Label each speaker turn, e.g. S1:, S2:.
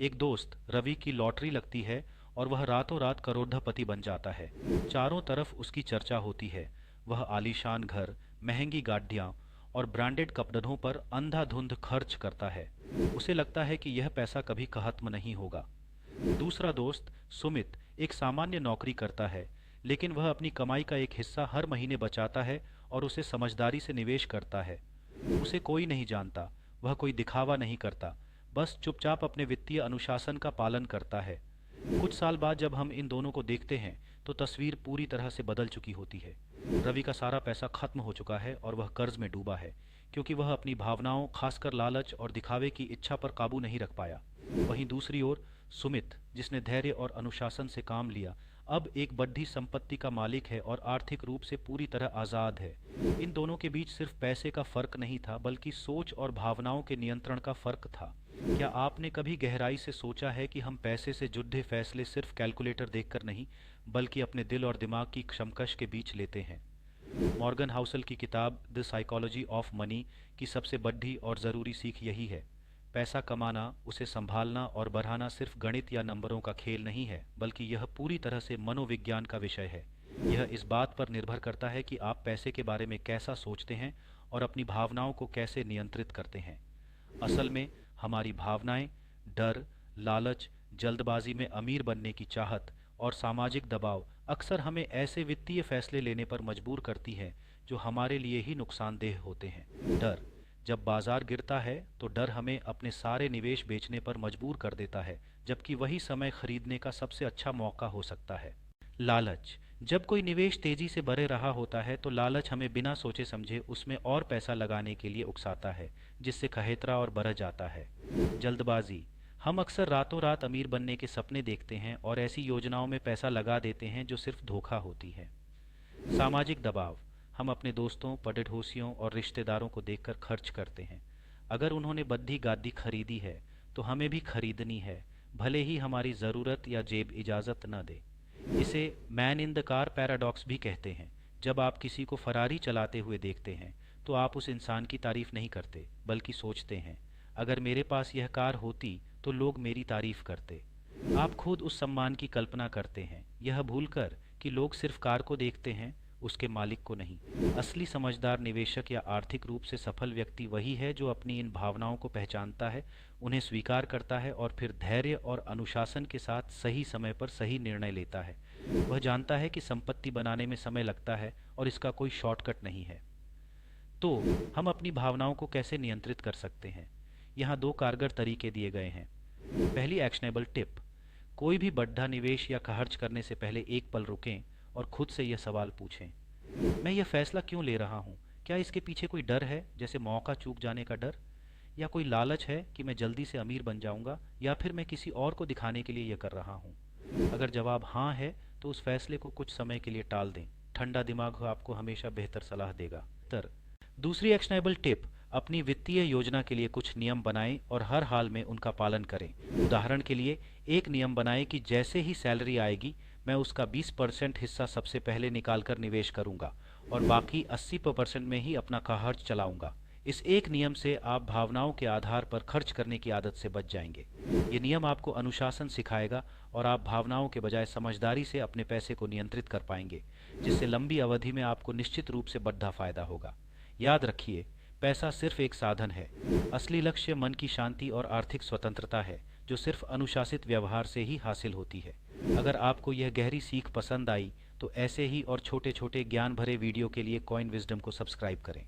S1: एक दोस्त रवि की लॉटरी लगती है और वह रातों रात करोड़पति बन जाता है। चारों तरफ उसकी चर्चा होती है। वह आलीशान घर, महंगी गाड़ियां और ब्रांडेड कपड़ों पर अंधाधुंध खर्च करता है। उसे लगता है कि यह पैसा कभी खत्म नहीं होगा। दूसरा दोस्त सुमित एक सामान्य नौकरी करता है, लेकिन वह अपनी कमाई का एक हिस्सा हर महीने बचाता है और उसे समझदारी से निवेश करता है। उसे कोई नहीं जानता, वह कोई दिखावा नहीं करता, बस चुपचाप अपने वित्तीय अनुशासन का पालन करता है। कुछ साल बाद जब हम इन दोनों को देखते हैं तो तस्वीर पूरी तरह से बदल चुकी होती है। रवि का सारा पैसा खत्म हो चुका है और वह कर्ज में डूबा है, क्योंकि वह अपनी भावनाओं, खासकर लालच और दिखावे की इच्छा पर काबू नहीं रख पाया। वहीं दूसरी ओर सुमित, जिसने धैर्य और अनुशासन से काम लिया, अब एक बड़ी संपत्ति का मालिक है और आर्थिक रूप से पूरी तरह आज़ाद है। इन दोनों के बीच सिर्फ पैसे का फर्क नहीं था, बल्कि सोच और भावनाओं के नियंत्रण का फर्क था। क्या आपने कभी गहराई से सोचा है कि हम पैसे से जुड़े फैसले सिर्फ कैलकुलेटर देखकर नहीं, बल्कि अपने दिल और दिमाग की क्षमकश के बीच लेते हैं? मॉर्गन हाउसल की किताब द साइकोलॉजी ऑफ मनी की सबसे बड़ी और ज़रूरी सीख यही है। पैसा कमाना, उसे संभालना और बढ़ाना सिर्फ गणित या नंबरों का खेल नहीं है, बल्कि यह पूरी तरह से मनोविज्ञान का विषय है। यह इस बात पर निर्भर करता है कि आप पैसे के बारे में कैसा सोचते हैं और अपनी भावनाओं को कैसे नियंत्रित करते हैं। असल में हमारी भावनाएं, डर, लालच, जल्दबाजी में अमीर बनने की चाहत और सामाजिक दबाव अक्सर हमें ऐसे वित्तीय फैसले लेने पर मजबूर करती हैं जो हमारे लिए ही नुकसानदेह होते हैं। डर, जब बाजार गिरता है तो डर हमें अपने सारे निवेश बेचने पर मजबूर कर देता है, जबकि वही समय खरीदने का सबसे अच्छा मौका हो सकता है। लालच, जब कोई निवेश तेजी से बढ़ रहा होता है तो लालच हमें बिना सोचे समझे उसमें और पैसा लगाने के लिए उकसाता है, जिससे खहेतरा और बढ़ जाता है। जल्दबाजी, हम अक्सर रातों रात अमीर बनने के सपने देखते हैं और ऐसी योजनाओं में पैसा लगा देते हैं जो सिर्फ धोखा होती है। सामाजिक दबाव, हम अपने दोस्तों, पड़ोसियों और रिश्तेदारों को देखकर खर्च करते हैं। अगर उन्होंने बद्धी गादी खरीदी है तो हमें भी खरीदनी है, भले ही हमारी ज़रूरत या जेब इजाज़त न दे। इसे man in the car paradox भी कहते हैं। जब आप किसी को फरारी चलाते हुए देखते हैं तो आप उस इंसान की तारीफ नहीं करते, बल्कि सोचते हैं, अगर मेरे पास यह कार होती तो लोग मेरी तारीफ करते। आप खुद उस सम्मान की कल्पना करते हैं, यह भूलकर कि लोग सिर्फ कार को देखते हैं, उसके मालिक को नहीं। असली समझदार निवेशक या आर्थिक रूप से सफल व्यक्ति वही है जो अपनी इन भावनाओं को पहचानता है, उन्हें स्वीकार करता है और फिर धैर्य और अनुशासन के साथ सही समय पर सही निर्णय लेता है। वह जानता है कि संपत्ति बनाने में समय लगता है और इसका कोई शॉर्टकट नहीं है। तो हम अपनी भावनाओं को कैसे नियंत्रित कर सकते हैं? यहाँ दो कारगर तरीके दिए गए हैं। पहली एक्शनेबल टिप, कोई भी बड़ा निवेश या खर्च करने से पहले एक पल रुकें और खुद से यह सवाल पूछें, मैं यह फैसला क्यों ले रहा हूँ? क्या इसके पीछे कोई डर है, जैसे मौका चूक जाने का डर, या कोई लालच है कि मैं जल्दी से अमीर बन जाऊंगा, या फिर मैं किसी और को दिखाने के लिए यह कर रहा हूँ? अगर जवाब हाँ है तो उस फैसले को कुछ समय के लिए टाल दें। ठंडा दिमाग आपको हमेशा बेहतर सलाह देगा। दूसरी एक्शनेबल टिप, अपनी वित्तीय योजना के लिए कुछ नियम बनाएं और हर हाल में उनका पालन करें। उदाहरण के लिए, एक नियम बनाएं कि जैसे ही सैलरी आएगी मैं उसका 20% हिस्सा सबसे पहले निकालकर निवेश करूंगा और बाकी 80% में ही अपना खर्च चलाऊंगा। इस एक नियम से आप भावनाओं के आधार पर खर्च करने की आदत से बच जाएंगे। ये नियम आपको अनुशासन सिखाएगा और आप भावनाओं के बजाय समझदारी से अपने पैसे को नियंत्रित कर पाएंगे, जिससे लंबी अवधि में आपको निश्चित रूप से बड़ा फायदा होगा। याद रखिए, पैसा सिर्फ एक साधन है, असली लक्ष्य मन की शांति और आर्थिक स्वतंत्रता है, जो सिर्फ अनुशासित व्यवहार से ही हासिल होती है। अगर आपको यह गहरी सीख पसंद आई तो ऐसे ही और छोटे छोटे ज्ञान भरे वीडियो के लिए कॉइन विजडम को सब्सक्राइब करें।